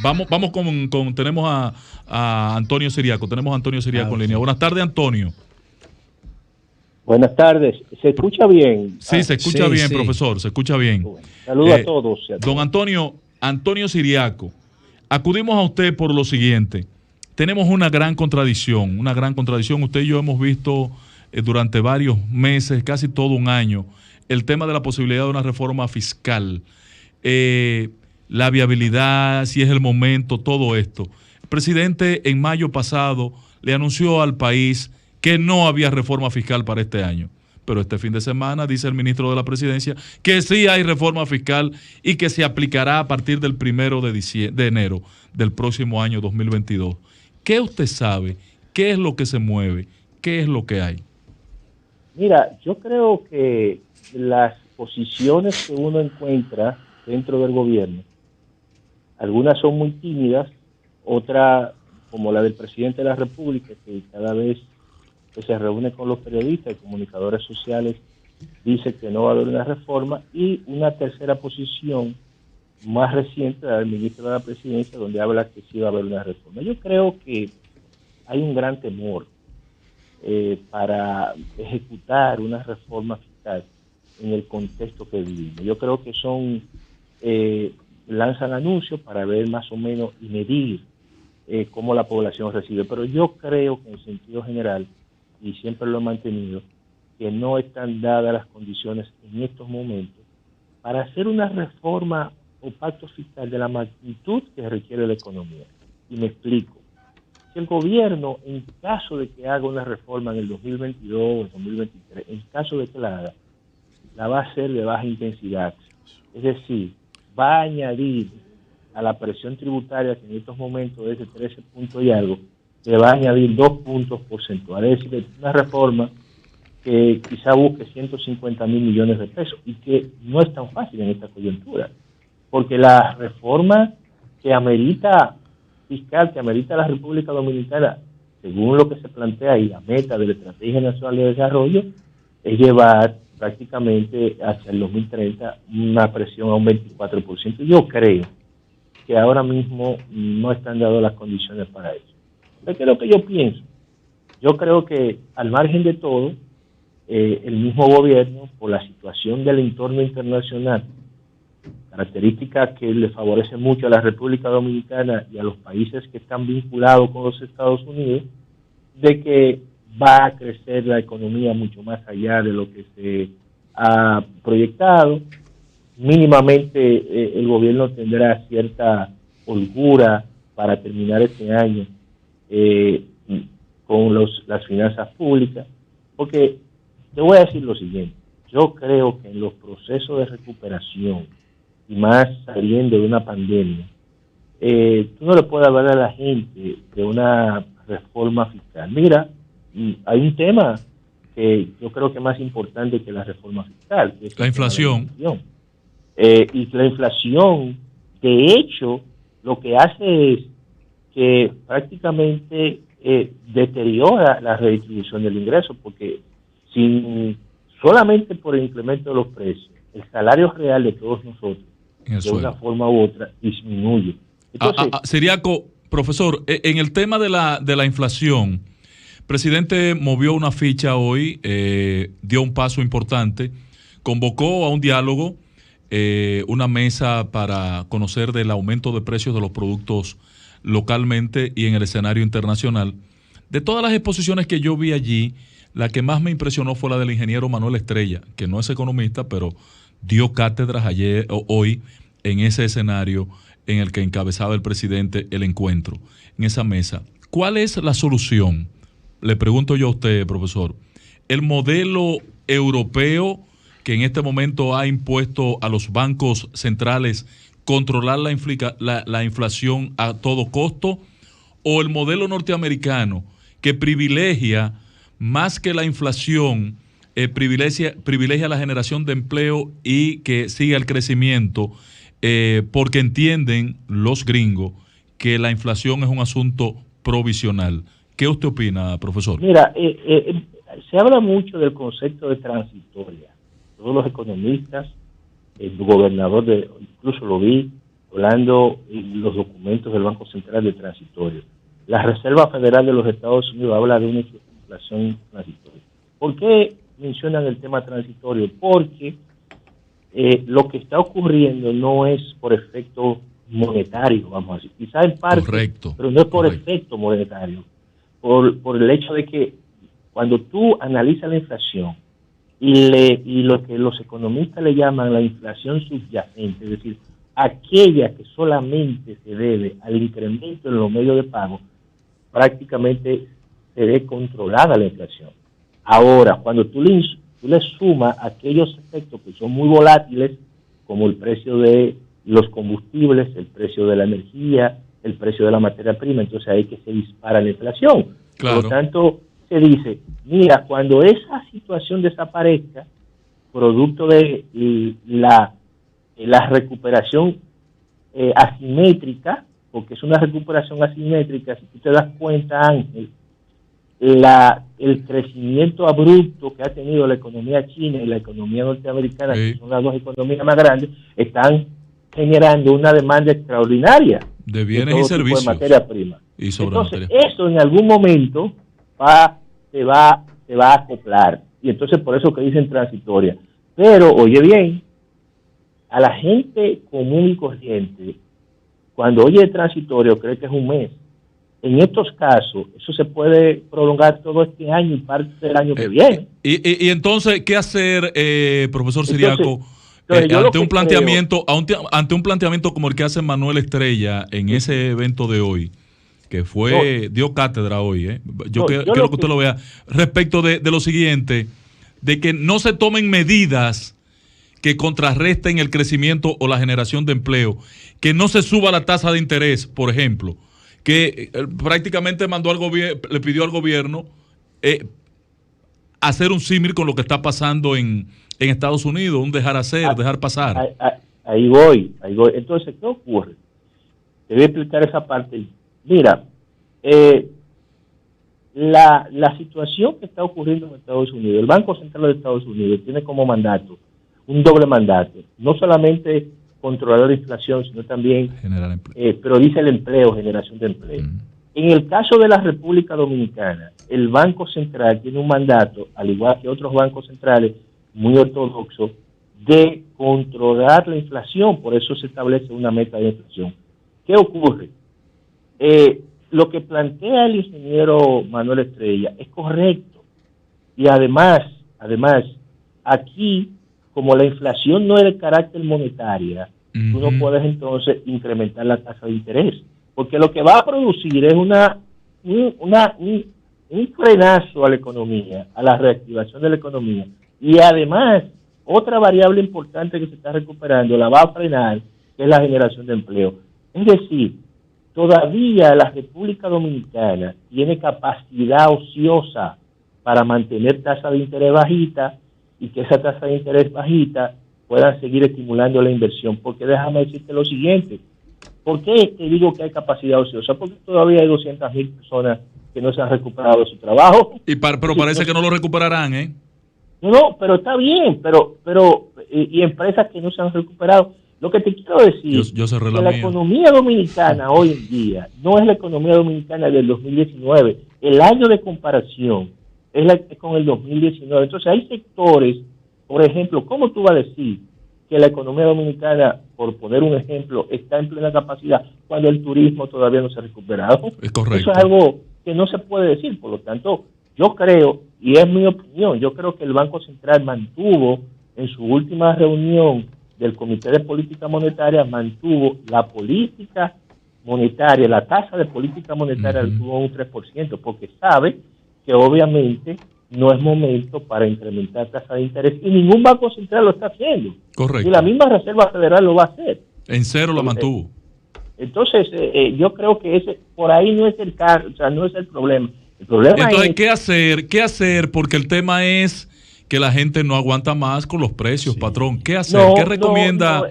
Vamos tenemos a Antonio Siriaco. Tenemos a Antonio Siriaco en línea. Buenas tardes, Antonio. Buenas tardes. ¿Se escucha bien? Sí, se escucha bien, profesor. Se escucha bien. Bueno, saludos a todos. Don Antonio Siriaco, acudimos a usted por lo siguiente. Tenemos una gran contradicción. Usted y yo hemos visto durante varios meses, casi todo un año, el tema de la posibilidad de una reforma fiscal. La viabilidad, si es el momento, todo esto. El presidente en mayo pasado le anunció al país que no había reforma fiscal para este año. Pero este fin de semana dice el ministro de la Presidencia que sí hay reforma fiscal y que se aplicará a partir del 1 de enero del próximo año 2022. ¿Qué usted sabe? ¿Qué es lo que se mueve? ¿Qué es lo que hay? Mira, yo creo que las posiciones que uno encuentra dentro del gobierno, algunas son muy tímidas, otras, como la del presidente de la República, que cada vez que se reúne con los periodistas y comunicadores sociales dice que no va a haber una reforma, y una tercera posición más reciente, la del ministro de la Presidencia, donde habla que sí va a haber una reforma. Yo creo que hay un gran temor para ejecutar una reforma fiscal en el contexto que vivimos. Yo creo que son lanzan anuncios para ver más o menos y medir cómo la población recibe, pero yo creo que en sentido general, y siempre lo he mantenido, que no están dadas las condiciones en estos momentos para hacer una reforma o pacto fiscal de la magnitud que requiere la economía. Y me explico. Si el gobierno, en caso de que haga una reforma en el 2022 o el 2023, en caso de que la haga, la va a hacer de baja intensidad. Es decir, va a añadir a la presión tributaria, que en estos momentos es de 13 puntos y algo, le va a añadir 2 puntos porcentuales. Es decir, una reforma que quizá busque 150,000 millones de pesos y que no es tan fácil en esta coyuntura, porque la reforma que amerita fiscal, que amerita la República Dominicana, según lo que se plantea y la meta de la Estrategia Nacional de Desarrollo, es llevar prácticamente hacia el 2030 una presión a un 24%. Yo creo que ahora mismo no están dadas las condiciones para eso. ¿Qué es lo que yo pienso? Yo creo que al margen de todo, el mismo gobierno, por la situación del entorno internacional, característica que le favorece mucho a la República Dominicana y a los países que están vinculados con los Estados Unidos, de que va a crecer la economía mucho más allá de lo que se ha proyectado. Mínimamente el gobierno tendrá cierta holgura para terminar este año con las finanzas públicas, porque te voy a decir lo siguiente: yo creo que en los procesos de recuperación, y más saliendo de una pandemia, tú no le puedes hablar a la gente de una reforma fiscal. Mira, hay un tema que yo creo que es más importante que la reforma fiscal, que es la inflación. Y la inflación, de hecho, lo que hace es que prácticamente deteriora la redistribución del ingreso, porque solamente por el incremento de los precios, el salario real de todos nosotros, de una forma u otra, disminuye. Entonces, Siriaco, profesor, en el tema de la inflación, el presidente movió una ficha hoy, dio un paso importante, convocó a un diálogo, una mesa para conocer del aumento de precios de los productos localmente y en el escenario internacional. De todas las exposiciones que yo vi allí, la que más me impresionó fue la del ingeniero Manuel Estrella, que no es economista, pero dio cátedras hoy en ese escenario en el que encabezaba el presidente el encuentro, en esa mesa. ¿Cuál es la solución? Le pregunto yo a usted, profesor. ¿El modelo europeo que en este momento ha impuesto a los bancos centrales controlar la inflación a todo costo, o el modelo norteamericano que privilegia más que la inflación, privilegia la generación de empleo y que siga el crecimiento, porque entienden los gringos que la inflación es un asunto provisional? ¿Qué usted opina, profesor? Mira, se habla mucho del concepto de transitoria. Todos los economistas, el gobernador, incluso lo vi hablando en los documentos del Banco Central de transitorio. La Reserva Federal de los Estados Unidos habla de una inflación transitoria. ¿Por qué mencionan el tema transitorio? Porque lo que está ocurriendo no es por efecto monetario, vamos a decir, quizá en parte, correcto, pero no es por correcto. efecto monetario, por el hecho de que cuando tú analizas la inflación y lo que los economistas le llaman la inflación subyacente, es decir, aquella que solamente se debe al incremento en los medios de pago, prácticamente se ve controlada la inflación. Ahora, cuando tú le sumas aquellos efectos que son muy volátiles, como el precio de los combustibles, el precio de la energía, el precio de la materia prima, entonces ahí que se dispara la inflación. Claro. Por lo tanto, se dice, mira, cuando esa situación desaparezca, producto de la recuperación asimétrica, porque es una recuperación asimétrica, si tú te das cuenta, Ángel, el crecimiento abrupto que ha tenido la economía china y la economía norteamericana, sí, que son las dos economías más grandes, están generando una demanda extraordinaria de bienes de y todo tipo servicios de materia prima. y sobre Entonces, materia. eso en algún momento se va a acoplar. Y entonces por eso que dicen transitoria. Pero, oye bien, a la gente común y corriente, cuando oye transitorio, cree que es un mes. En estos casos, eso se puede prolongar todo este año y parte del año que viene. Y entonces, ¿qué hacer, profesor Siriaco, ante un planteamiento como el que hace Manuel Estrella en ese evento de hoy, que dio cátedra hoy, yo quiero que usted lo vea, respecto de lo siguiente, de que no se tomen medidas que contrarresten el crecimiento o la generación de empleo, que no se suba la tasa de interés, por ejemplo, que prácticamente le pidió al gobierno hacer un símil con lo que está pasando en Estados Unidos, un dejar pasar. Ahí voy. Entonces, ¿qué ocurre? Te voy a explicar esa parte. Mira, la situación que está ocurriendo en Estados Unidos, el Banco Central de Estados Unidos tiene como mandato, un doble mandato, no solamente controlar la inflación, sino también generar empleo. prioriza el empleo, generación de empleo. En el caso de la República Dominicana, el Banco Central tiene un mandato, al igual que otros bancos centrales muy ortodoxos, de controlar la inflación, por eso se establece una meta de inflación. ¿Qué ocurre? Lo que plantea el ingeniero Manuel Estrella es correcto, y además, aquí, como la inflación no es de carácter monetaria, tú no puedes entonces incrementar la tasa de interés, porque lo que va a producir es un frenazo a la economía, a la reactivación de la economía, y además, otra variable importante que se está recuperando la va a frenar, que es la generación de empleo. Es decir, todavía la República Dominicana tiene capacidad ociosa para mantener tasa de interés bajita y que esa tasa de interés bajita puedan seguir estimulando la inversión. Porque déjame decirte lo siguiente, ¿por qué te digo que hay capacidad ociosa? Porque todavía hay 200,000 personas que no se han recuperado de su trabajo. Pero parece que no lo recuperarán, ¿eh? No, pero está bien, y empresas que no se han recuperado. Lo que te quiero decir yo cerré que la economía dominicana hoy en día no es la economía dominicana del 2019. El año de comparación es con el 2019. Entonces hay sectores, por ejemplo, ¿cómo tú vas a decir que la economía dominicana, por poner un ejemplo, está en plena capacidad cuando el turismo todavía no se ha recuperado? Es correcto. Eso es algo que no se puede decir. Por lo tanto, yo creo, y es mi opinión, yo creo que el Banco Central mantuvo en su última reunión del Comité de Política Monetaria, mantuvo la política monetaria, la tasa de política monetaria tuvo un 3%, porque sabe que obviamente no es momento para incrementar tasa de interés, y ningún banco central lo está haciendo. Correcto. Y la misma Reserva Federal lo va a hacer. En cero la mantuvo. Entonces, yo creo que por ahí no es el caso, o sea, no es el problema. El problema entonces, es... ¿qué hacer? Porque el tema es que la gente no aguanta más con los precios, patrón. ¿Qué hacer? ¿Qué recomienda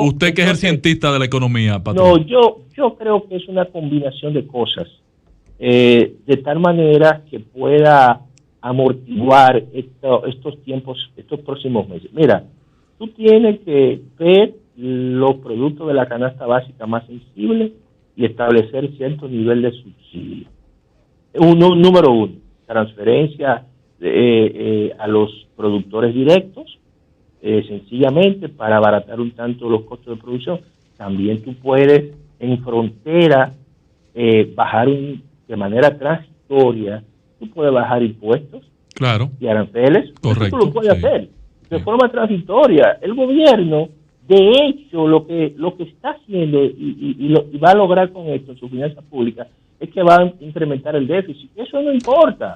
usted, que es el cientista de la economía, patrón? No, yo creo que es una combinación de cosas, de tal manera que pueda amortiguar estos tiempos, estos próximos meses. Mira, tú tienes que ver los productos de la canasta básica más sensibles y establecer cierto nivel de subsidio. Número uno, transferencia a los productores directos, sencillamente para abaratar un tanto los costos de producción. También tú puedes en frontera bajar de manera transitoria, tú puedes bajar impuestos, claro, y aranceles. correcto, Tú lo puedes sí, hacer de forma transitoria. El gobierno, de hecho, lo que está haciendo y va a lograr con esto en su finanza pública es que va a incrementar el déficit. Eso no importa.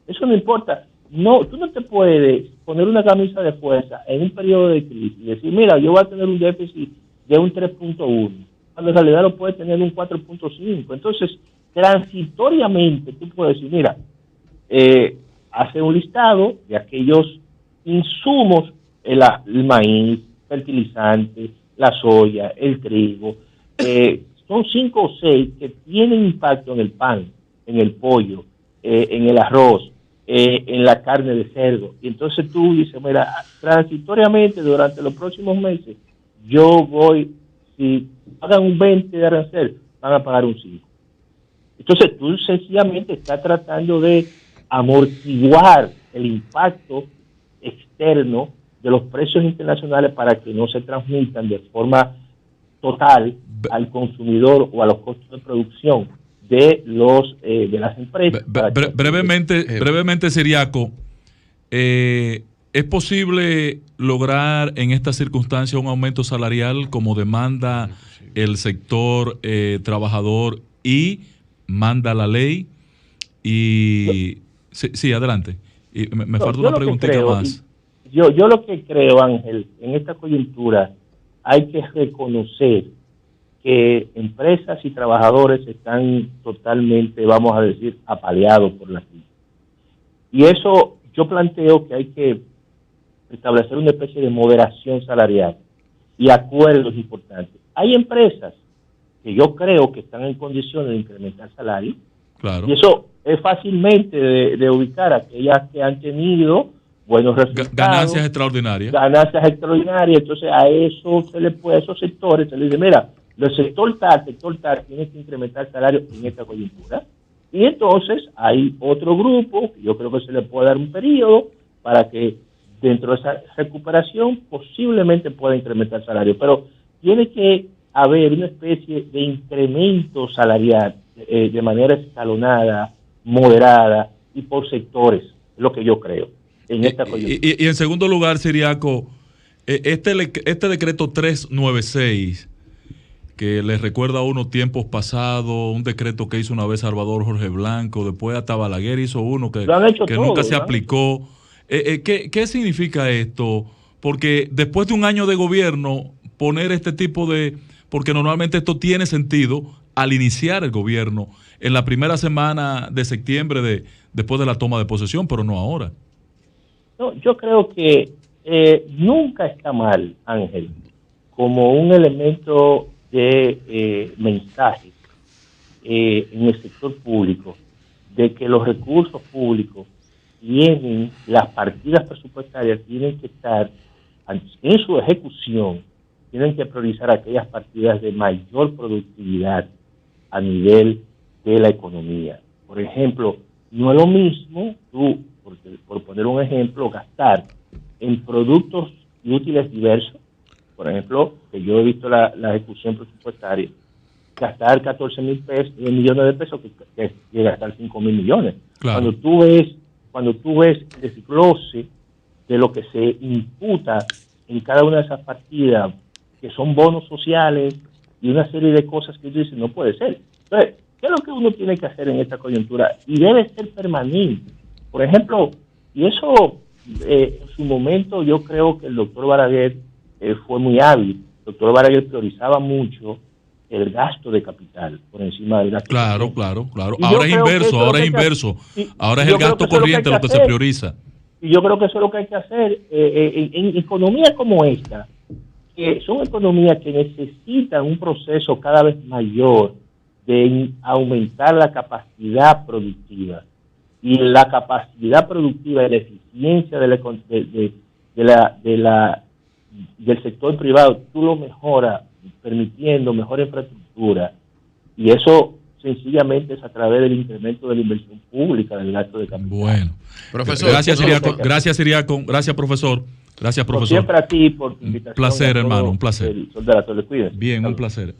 Eso no importa. No, tú no te puedes poner una camisa de fuerza en un periodo de crisis y decir, mira, yo voy a tener un déficit de un 3.1, cuando en realidad lo puedes tener un 4.5. Entonces, transitoriamente, tú puedes decir, mira, hace un listado de aquellos insumos, el maíz, fertilizantes, la soya, el trigo, son 5 o 6 que tienen impacto en el pan, en el pollo, en el arroz, en la carne de cerdo. Y entonces tú dices, mira, transitoriamente durante los próximos meses, yo voy, si pagan un 20 de arancel, van a pagar un 5. Entonces tú sencillamente estás tratando de amortiguar el impacto externo de los precios internacionales para que no se transmitan de forma total al consumidor o a los costos de producción de las empresas. Brevemente, Siriaco, ¿es posible lograr en esta circunstancia un aumento salarial como demanda el sector trabajador y manda la ley? Y sí, adelante. Y me falta una preguntita más. Yo lo que creo, Ángel, en esta coyuntura hay que reconocer que empresas y trabajadores están totalmente, vamos a decir, apaleados por la crisis. Y eso yo planteo que hay que establecer una especie de moderación salarial y acuerdos importantes. Hay empresas que yo creo que están en condiciones de incrementar salarios, claro, y eso es fácilmente de ubicar, aquellas que han tenido buenos resultados, ganancias extraordinarias. Entonces a eso se le puede, a esos sectores se les dice, mira, el sector tal tiene que incrementar salarios en esta coyuntura. Y entonces hay otro grupo, yo creo que se le puede dar un periodo para que dentro de esa recuperación posiblemente pueda incrementar salario, pero tiene que haber una especie de incremento salarial de manera escalonada, moderada y por sectores, es lo que yo creo en esta coyuntura. Y en segundo lugar, Siriaco, este decreto 396, que les recuerda a uno tiempos pasados, un decreto que hizo una vez Salvador Jorge Blanco, después hasta Balaguer hizo uno que nunca se aplicó. ¿Qué significa esto? Porque después de un año de gobierno, poner este tipo de... Porque normalmente esto tiene sentido al iniciar el gobierno, en la primera semana de septiembre después de la toma de posesión, pero no ahora. No, yo creo que nunca está mal, Ángel, como un elemento de mensaje en el sector público, de que los recursos públicos tienen, las partidas presupuestarias tienen que estar en su ejecución, tienen que priorizar aquellas partidas de mayor productividad a nivel de la economía. Por ejemplo, no es lo mismo tú, por poner un ejemplo, gastar en productos y útiles diversos, por ejemplo, que yo he visto la ejecución presupuestaria, gastar 14 millones de pesos que gastar 5 mil millones. Claro. Cuando tú ves el desglose de lo que se imputa en cada una de esas partidas, que son bonos sociales y una serie de cosas que tú dices, no puede ser. Entonces, ¿qué es lo que uno tiene que hacer en esta coyuntura? Y debe ser permanente. Por ejemplo, y eso en su momento yo creo que el doctor Balaguer fue muy hábil. El doctor Balaguer priorizaba mucho el gasto de capital por encima del gasto. Claro. Ahora es inverso. Ahora es el gasto corriente lo que se prioriza. Y yo creo que eso es lo que hay que hacer en economías como esta, que son economías que necesitan un proceso cada vez mayor de aumentar la capacidad productiva. y la capacidad productiva y la eficiencia del sector privado, tú lo mejoras permitiendo mejor infraestructura, y eso sencillamente es a través del incremento de la inversión pública del gasto de capital. Bueno, profesor, gracias Iriaco, gracias profesor. Gracias, profesor. Siempre a ti por tu invitación. Un placer, hermano, un placer. El Sol de la Torre, cuídate. Bien, un placer.